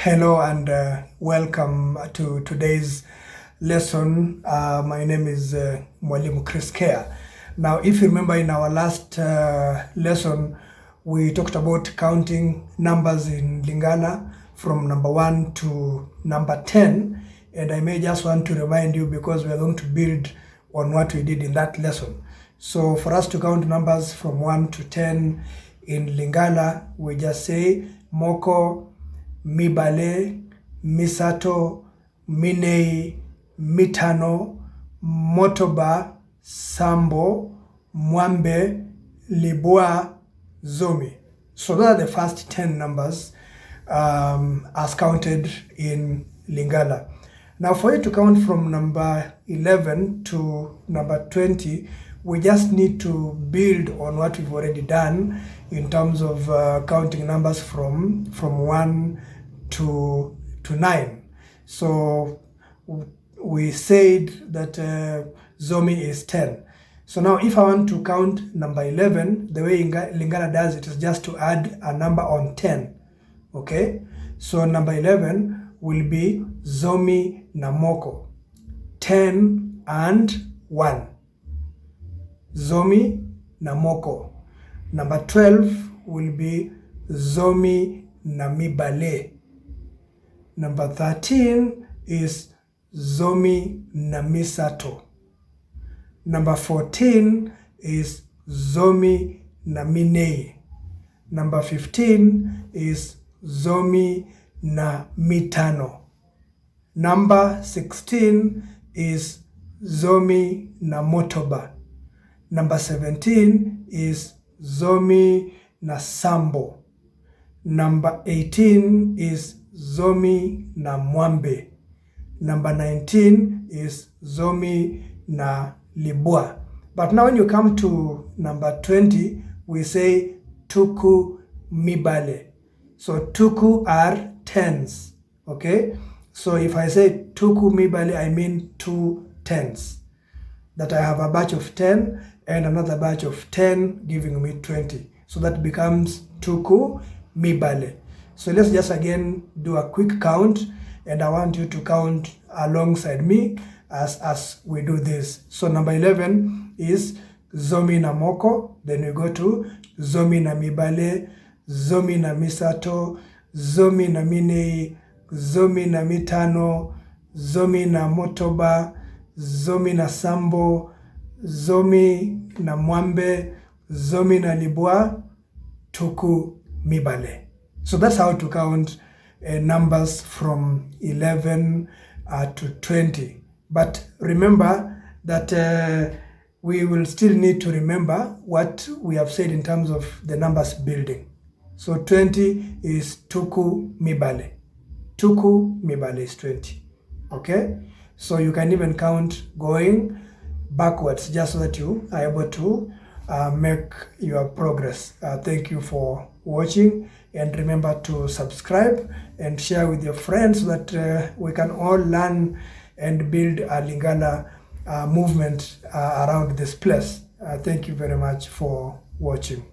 Hello and welcome to today's lesson. My name is Mwalimu Chris Care. Now, if you remember in our last lesson, we talked about counting numbers in Lingala from number 1 to number 10. And I may just want to remind you because we are going to build on what we did in that lesson. So for us to count numbers from 1 to 10 in Lingala, we just say moko, mibale, misato, minei, mitano, motoba, sambo, mwambe, libwa, zomi. So those are the first 10 numbers as counted in Lingala. Now for you to count from number 11 to number 20, we just need to build on what we've already done in terms of counting numbers from 1 to 9. So we said that Zomi is 10. So now if I want to count number 11, the way Lingala does it is just to add a number on 10. Okay? So number 11 will be Zomi na moko, 10 and 1. Zomi na moko. Number 12 will be Zomi na mibale. Number 13 is Zomi na misato. Number 14 is Zomi na minei. Number 15 is Zomi na mitano. Number 16 is Zomi na motoba. Number 17 is Zomi na sambo. Number 18 is Zomi na mwambe. Number 19 is Zomi na libwa. But now when you come to number 20, we say tuku mibale. So tuku are tens, okay? So if I say tuku mibale, I mean 2 tens. That I have a batch of 10 and another batch of 10 giving me 20. So that becomes tuku mibale. So let's just again do a quick count, and I want you to count alongside me as we do this. So number 11 is Zomi na moko, then we go to Zomi na mibale, Zomi na misato, Zomi na minei, Zomi na mitano, Zomi na motoba, Zomi na sambo, Zomi na mwambe, Zomi na libwa, tuku mibale. So that's how to count numbers from 11 to 20. But remember that we will still need to remember what we have said in terms of the numbers building. So 20 is tuku mibale. Tuku mibale is 20. Okay? So you can even count going backwards just so that you are able to make your progress. Thank you for watching, and remember to subscribe and share with your friends so that we can all learn and build a Lingala movement around this place. Thank you very much for watching.